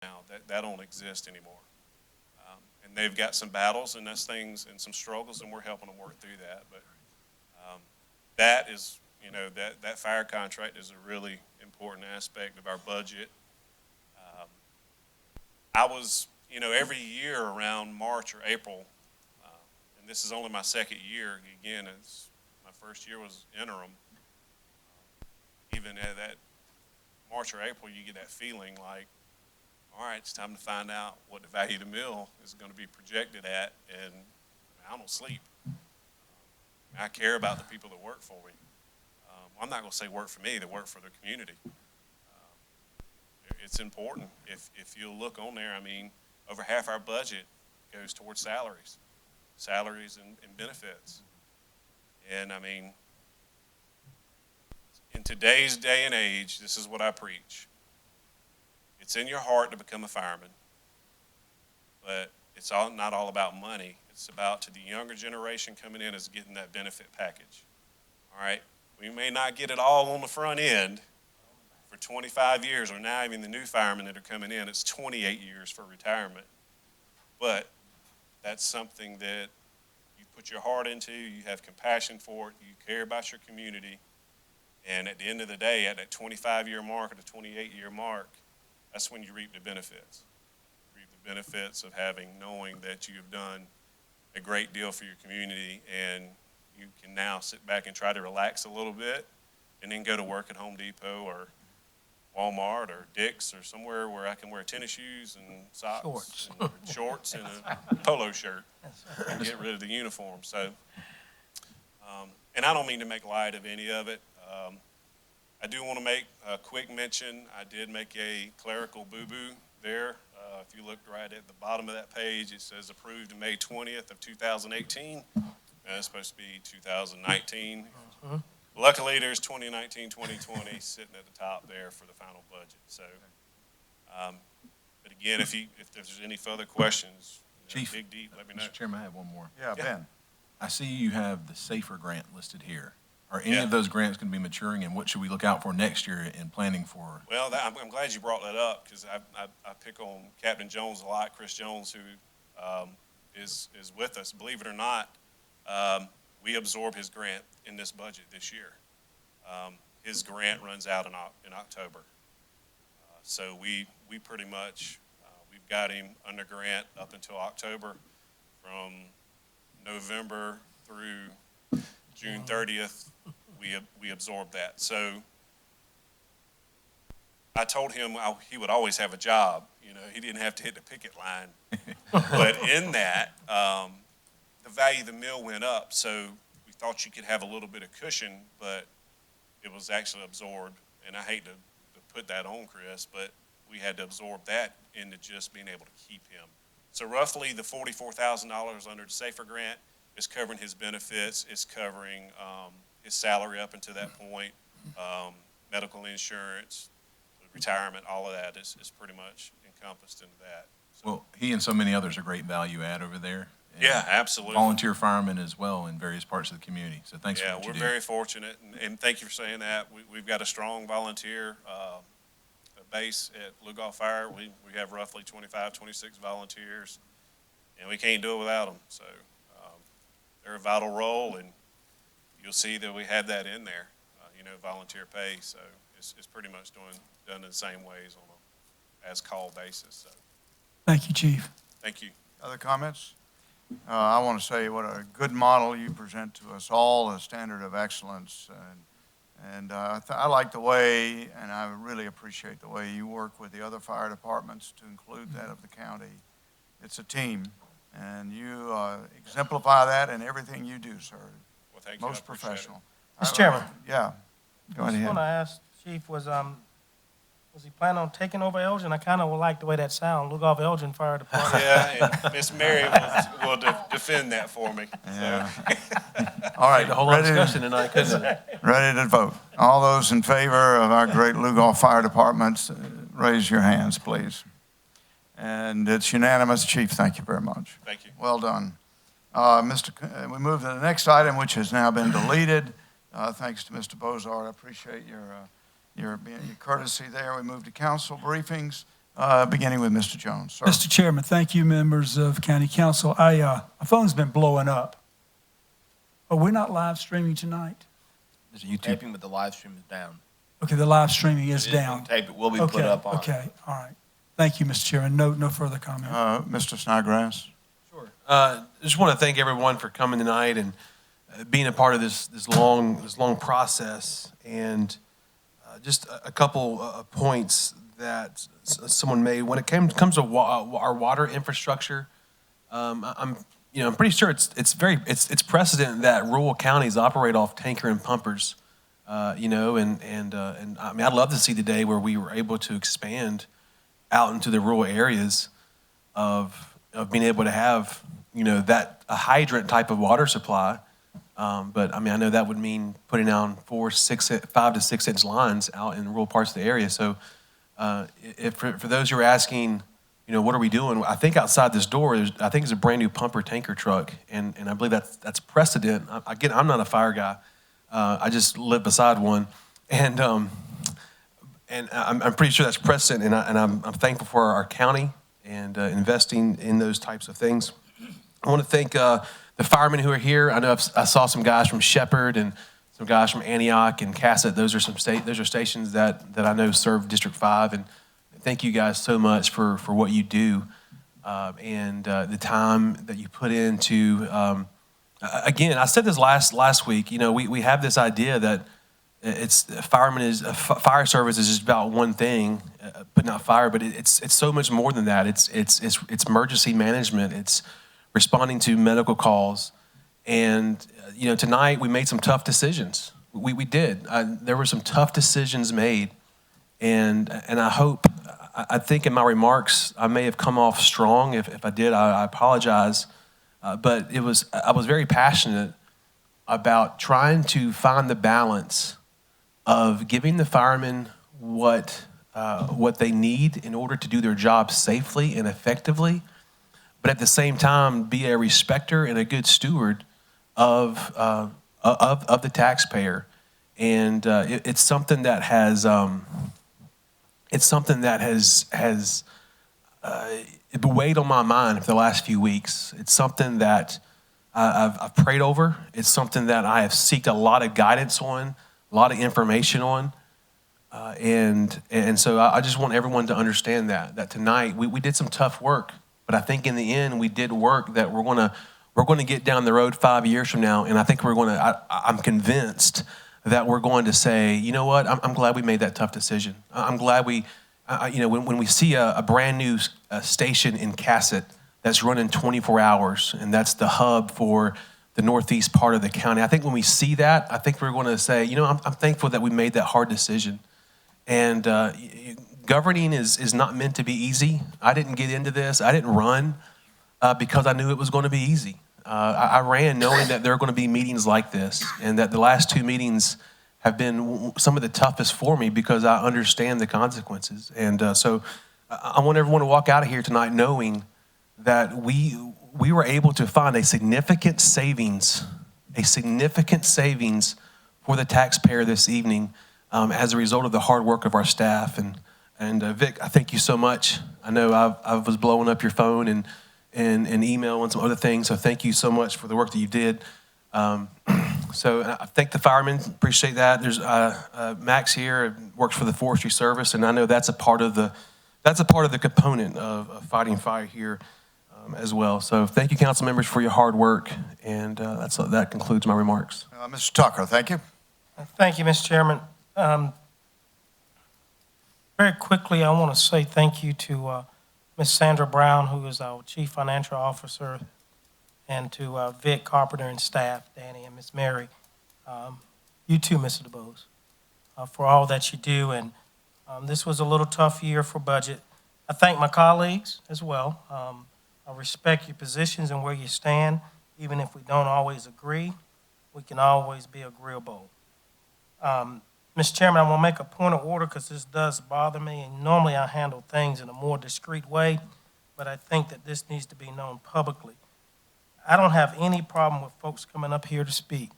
now. That don't exist anymore. And they've got some battles and those things and some struggles, and we're helping them work through that. But that is, that fire contract is a really important aspect of our budget. Um, I was, every year around March or April, and this is only my second year. Again, my first year was interim. Even at that March or April, you get that feeling like, all right, it's time to find out what the value of the mill is going to be projected at, and I don't sleep. I care about the people that work for me. I'm not going to say work for me, they work for the community. It's important. If you'll look on there, over half our budget goes towards salaries and benefits. And in today's day and age, this is what I preach. It's in your heart to become a fireman, but it's not all about money. It's about, to the younger generation coming in, is getting that benefit package. All right? We may not get it all on the front end for 25 years, or now even the new firemen that are coming in, it's 28 years for retirement. But that's something that you put your heart into, you have compassion for it, you care about your community, and at the end of the day, at that 25-year mark or the 28-year mark, that's when you reap the benefits. You reap the benefits of knowing that you have done a great deal for your community, and you can now sit back and try to relax a little bit and then go to work at Home Depot or Walmart or Dick's or somewhere where I can wear tennis shoes and socks and shorts and a polo shirt and get rid of the uniform. So, and I don't mean to make light of any of it. I do want to make a quick mention. I did make a clerical boo-boo there. If you look right at the bottom of that page, it says approved May 20th of 2018. It's supposed to be 2019. Luckily, there's 2019, 2020 sitting at the top there for the final budget. So, but again, if there's any further questions, Chief, dig deep, let me know. Mr. Chairman, I have one more. Yeah, Ben. I see you have the SAFER grant listed here. Are any Yeah. of those grants going to be maturing, and what should we look out for next year in planning for? Well, I'm glad you brought that up, because I pick on Captain Jones a lot, Chris Jones, who is with us. Believe it or not, we absorb his grant in this budget this year. His grant runs out in October. So we pretty much, we've got him under grant up until October. From November through June 30th, we absorbed that. So I told him he would always have a job. He didn't have to hit the picket line. But in that, the value of the mill went up, so we thought you could have a little bit of cushion, but it was actually absorbed. And I hate to put that on Chris, but we had to absorb that into just being able to keep him. So roughly the $44,000 under the SAFER grant is covering his benefits, it's covering his salary up until that point, medical insurance, retirement, all of that is pretty much encompassed into that. So, Well, he and so many others are great value add over there. And yeah, absolutely. Volunteer firemen as well in various parts of the community. So thanks for Yeah, what you we're do. very fortunate, and thank you for saying that. We've got a strong volunteer base at Lugoff Fire. We have roughly 25, 26 volunteers, and we can't do it without them. So they're a vital role, and you'll see that we have that in there, volunteer pay. So it's pretty much done in the same ways on a as-call basis. So Thank you, Chief. thank you. Other comments? I want to say what a good model you present to us all, a standard of excellence. And I like the way, and I really appreciate the way you work with the other fire departments to include that of the county. It's a team, and you exemplify that in everything you do, sir. Well, thank you. I Most appreciate professional. Mr. Chairman. Yeah, go I just ahead. want to ask Chief, was he planning on taking over Elgin? I kind of would like the way that sounds. Look off Elgin Fire Department. Yeah, and Miss Mary will defend that for me. Yeah. All right, A whole lot of ready, discussion tonight, couldn't it? ready to vote. All those in favor of our great Lugoff Fire Departments, raise your hands, please. And it's unanimous. Chief, thank you very much. Thank you. Well done. We move to the next item, which has now been deleted. Thanks to Mr. Bozard. I appreciate your courtesy there. We move to council briefings. beginning with Mr. Jones. Sir. Mr. Chairman, thank you, members of County Council. My phone's been blowing up. But we're not live streaming tonight? There's a YouTube. Taping, but the live stream is down. Okay, the live streaming is down. Tape it will be put up on. Okay, all right. Thank you, Mr. Chairman. No further comment. Mr. Snodgrass. Sure. Just want to thank everyone for coming tonight and being a part of this long process. And just a couple of points that someone made when it comes to our water infrastructure. I'm pretty sure it's precedent that rural counties operate off tanker and pumpers. And I mean, I'd love to see the day where we were able to expand out into the rural areas of being able to have, that a hydrant type of water supply. But I mean, I know that would mean putting down 5 to 6 inch lines out in rural parts of the area. So if for those who are asking, what are we doing? I think outside this door, I think it's a brand new pumper tanker truck. And I believe that's precedent. Again, I'm not a fire guy. I just live beside one. And I'm pretty sure that's precedent. And I'm thankful for our county and investing in those types of things. I want to thank the firemen who are here. I know I saw some guys from Shepherd and some guys from Antioch and Cassett. Those are stations that I know serve District 5. And thank you guys so much for what you do and the time that you put into. Again, I said this last week. We have this idea that fire service is just about one thing, but not fire. But it's so much more than that. It's emergency management. It's responding to medical calls. And tonight we made some tough decisions. We did. There were some tough decisions made, and I think in my remarks I may have come off strong. If I did, I apologize. But I was very passionate about trying to find the balance of giving the firemen what they need in order to do their job safely and effectively, but at the same time be a respecter and a good steward of the taxpayer. And it's something that has it weighed on my mind for the last few weeks. It's something that I've prayed over. It's something that I have sought a lot of guidance on, a lot of information on. And so I just want everyone to understand that tonight we did some tough work, but I think in the end we did work that we're going to get down the road 5 years from now. And I think I'm convinced that we're going to say, you know what, I'm glad we made that tough decision. I'm glad when we see a brand new station in Cassett that's running 24 hours, and that's the hub for the northeast part of the county, I think when we see that, I think we're going to say, I'm thankful that we made that hard decision. And governing is not meant to be easy. I didn't get into this. I didn't run because I knew it was going to be easy. I ran knowing that there are going to be meetings like this, and that the last 2 meetings have been some of the toughest for me because I understand the consequences. And so I want everyone to walk out of here tonight knowing that we were able to find a significant savings for the taxpayer this evening as a result of the hard work of our staff. And Vic, I thank you so much. I know I was blowing up your phone and email and some other things, so thank you so much for the work that you did. So I thank the firemen, appreciate that. There's Max here, works for the Forestry Service, and I know that's a part of the component of fighting fire here as well. So thank you, council members, for your hard work, and that concludes my remarks. Mr. Tucker, thank you. Thank you, Mr. Chairman. Very quickly, I want to say thank you to Ms. Sandra Brown, who is our Chief Financial Officer, and to Vic Carpenter and staff, Danny and Ms. Mary. You too, Mr. DeBose, for all that you do. And this was a little tough year for budget. I thank my colleagues as well. I respect your positions and where you stand. Even if we don't always agree, we can always be agreeable. Mr. Chairman, I want to make a point of order because this does bother me, and normally I handle things in a more discreet way, but I think that this needs to be known publicly. I don't have any problem with folks coming up here to speak,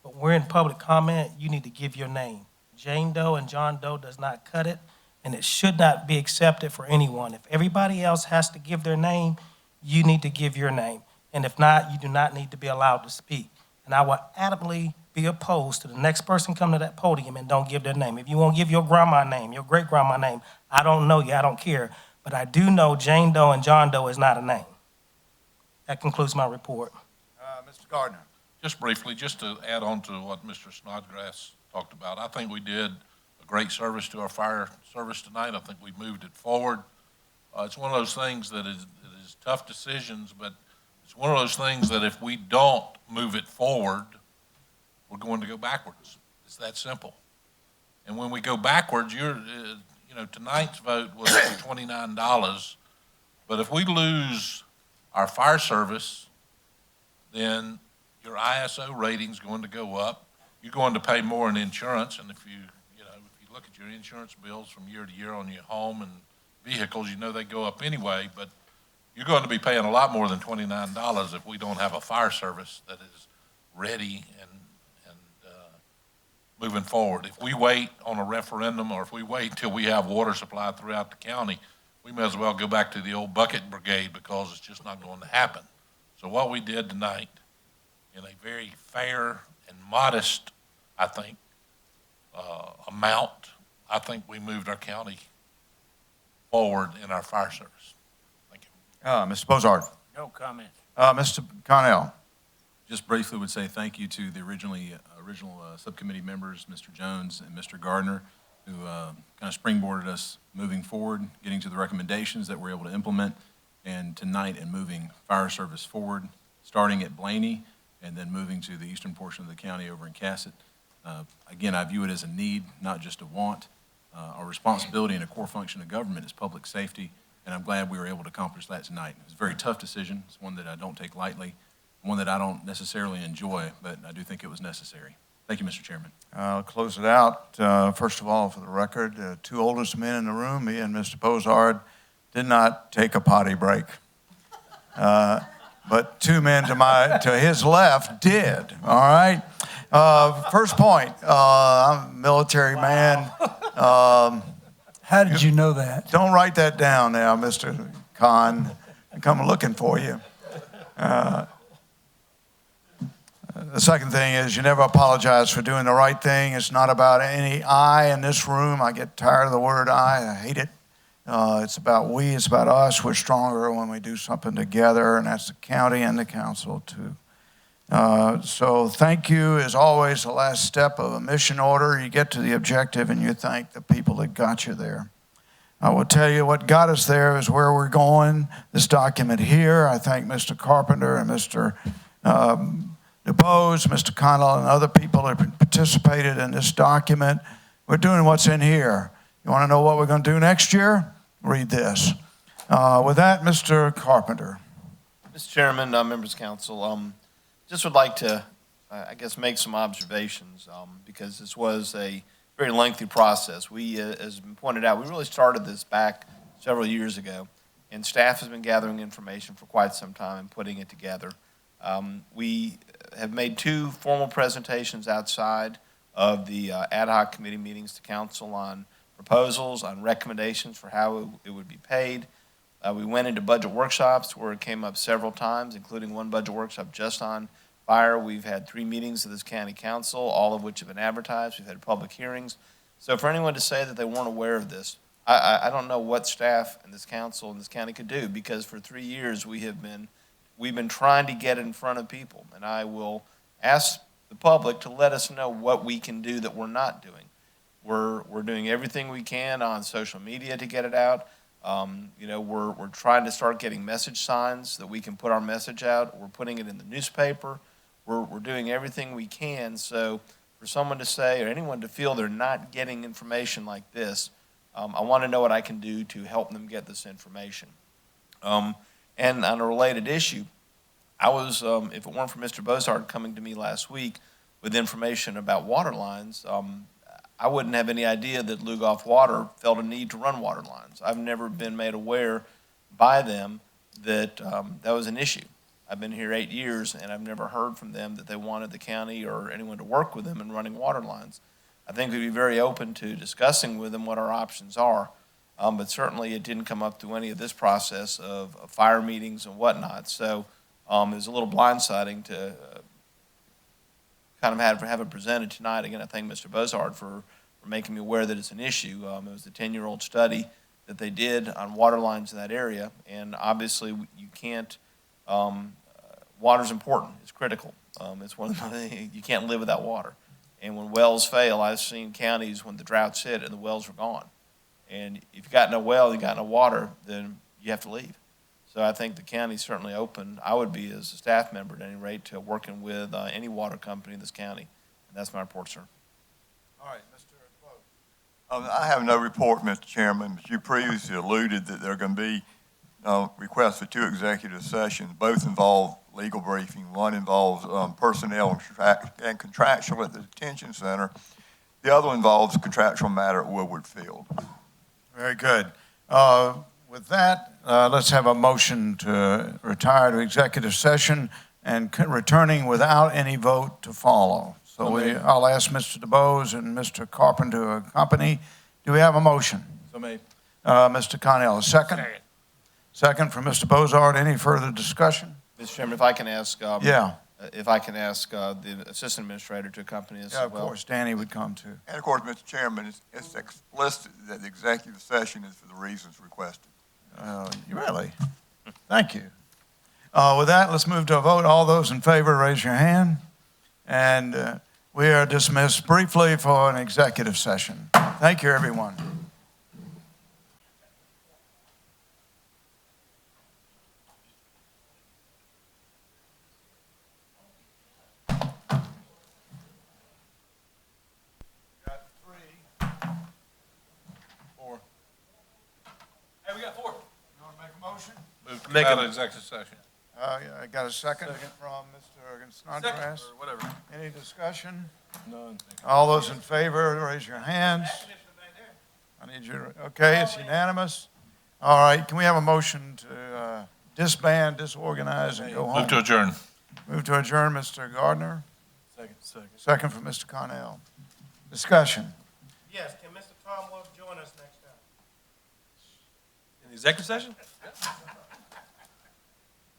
but we're in public comment. You need to give your name. Jane Doe and John Doe does not cut it. and it should not be accepted for anyone. If everybody else has to give their name, you need to give your name. And if not, you do not need to be allowed to speak. And I will adamantly be opposed to the next person come to that podium and don't give their name. If you won't give your grandma name, your great-grandma name, I don't know you, I don't care. But I do know Jane Doe and John Doe is not a name. That concludes my report. Mr. Gardner. Just briefly, just to add on to what Mr. Snodgrass talked about, I think we did a great service to our fire service tonight. I think we moved it forward. It's one of those things that is tough decisions, but it's one of those things that if we don't move it forward, we're going to go backwards. It's that simple. And when we go backwards, tonight's vote was for $29, but if we lose our fire service, then your ISO rating's going to go up. You're going to pay more in insurance, and if you look at your insurance bills from year to year on your home and vehicles, they go up anyway, but you're going to be paying a lot more than $29 if we don't have a fire service that is ready and moving forward. If we wait on a referendum, or if we wait till we have water supply throughout the county, we may as well go back to the old bucket brigade, because it's just not going to happen. So what we did tonight, in a very fair and modest, I think, amount, I think we moved our county forward in our fire service. Thank you. Mr. Bozard. No comment. Mr. Connell. Just briefly would say thank you to the original subcommittee members, Mr. Jones and Mr. Gardner, who kind of springboarded us moving forward, getting to the recommendations that we're able to implement, and tonight and moving fire service forward, starting at Blaney and then moving to the eastern portion of the county over in Cassett. Again, I view it as a need, not just a want. Our responsibility and a core function of government is public safety, and I'm glad we were able to accomplish that tonight. It was a very tough decision. It's one that I don't take lightly, one that I don't necessarily enjoy, but I do think it was necessary. Thank you, Mr. Chairman. I'll close it out. First of all, for the record, two oldest men in the room, me and Mr. Bozard, did not take a potty break. But two men to his left did, all right? First point, I'm a military man. How did you know that? Don't write that down now, Mr. Khan. I'm coming looking for you. The second thing is you never apologize for doing the right thing. It's not about any I in this room. I get tired of the word I hate it. It's about we, it's about us. We're stronger when we do something together, and that's the county and the council too. So thank you is always the last step of a mission order. You get to the objective and you thank the people that got you there. I will tell you what got us there is where we're going. This document here, I thank Mr. Carpenter and Mr. DeBose, Mr. Connell, and other people that participated in this document. We're doing what's in here. You want to know what we're going to do next year? Read this. With that, Mr. Carpenter. Mr. Chairman, members of council, just would like to, make some observations because this was a very lengthy process. We, as been pointed out, we really started this back several years ago, and staff has been gathering information for quite some time and putting it together. We have made two formal presentations outside of the ad hoc committee meetings to council on proposals, on recommendations for how it would be paid. We went into budget workshops where it came up several times, including one budget workshop just on fire. We've had 3 meetings of this county council, all of which have been advertised. We've had public hearings. So for anyone to say that they weren't aware of this, I don't know what staff and this council and this county could do, because for 3 years we've been trying to get in front of people. And I will ask the public to let us know what we can do that we're not doing. We're doing everything we can on social media to get it out. We're trying to start getting message signs that we can put our message out. We're putting it in the newspaper. We're doing everything we can. So for someone to say, or anyone to feel they're not getting information like this, I want to know what I can do to help them get this information. And on a related issue, I was, if it weren't for Mr. Bozard coming to me last week with information about water lines, I wouldn't have any idea that Lugoff Water felt a need to run water lines. I've never been made aware by them that that was an issue. I've been here 8 years, and I've never heard from them that they wanted the county or anyone to work with them in running water lines. I think we'd be very open to discussing with them what our options are. But certainly it didn't come up through any of this process of fire meetings and whatnot. So it was a little blindsiding to kind of have it presented tonight. Again, I thank Mr. Bozard for making me aware that it's an issue. It was a 10-year-old study that they did on water lines in that area, and obviously you can't, water's important, it's critical. It's one of the, you can't live without water. And when wells fail, I've seen counties when the droughts hit and the wells are gone. And if you've got no well, you've got no water, then you have to leave. So I think the county's certainly open. I would be, as a staff member at any rate, to working with any water company in this county. And that's my report, sir. All right, Mr. I have no report, Mr. Chairman, but you previously alluded that there are going to be requests for 2 executive sessions. Both involve legal briefing. One involves personnel and contractual at the detention center. The other involves contractual matter at Woodward Field. Very good. With that, let's have a motion to retire to executive session and returning without any vote to follow. So I'll ask Mr. DeBose and Mr. Carpenter to accompany. Do we have a motion? So made. Mr. Connell, a second? Second from Mr. Bozard. Any further discussion? Mr. Chairman, if I can ask, Yeah. If I can ask the assistant administrator to accompany us Yeah, as of well. course, Danny would come too. And of course, Mr. Chairman, it's listed that the executive session is for the reasons requested. Really? Thank you. With that, let's move to a vote. All those in favor, raise your hand. And we are dismissed briefly for an executive session. Thank you, everyone. Got 3. 4. Hey, we got 4. You want to make a motion? Move to Make come out a- of executive session. I got a second from Mr. Snodgrass. Or whatever. Any discussion? None. All those in favor, raise your hands. I need you to, okay, it's unanimous. All right, can we have a motion to disband, disorganize, and go home? Move to adjourn. Move to adjourn, Mr. Gardner. Second. Second from Mr. Cornell. Discussion. Yes, can Mr. Tom Wolf join us next time? In the executive session?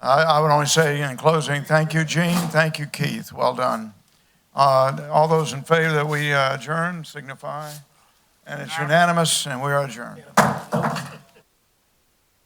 I would only say in closing, thank you, Gene. Thank you, Keith. Well done. All those in favor that we adjourn signify. And it's unanimous, and we are adjourned.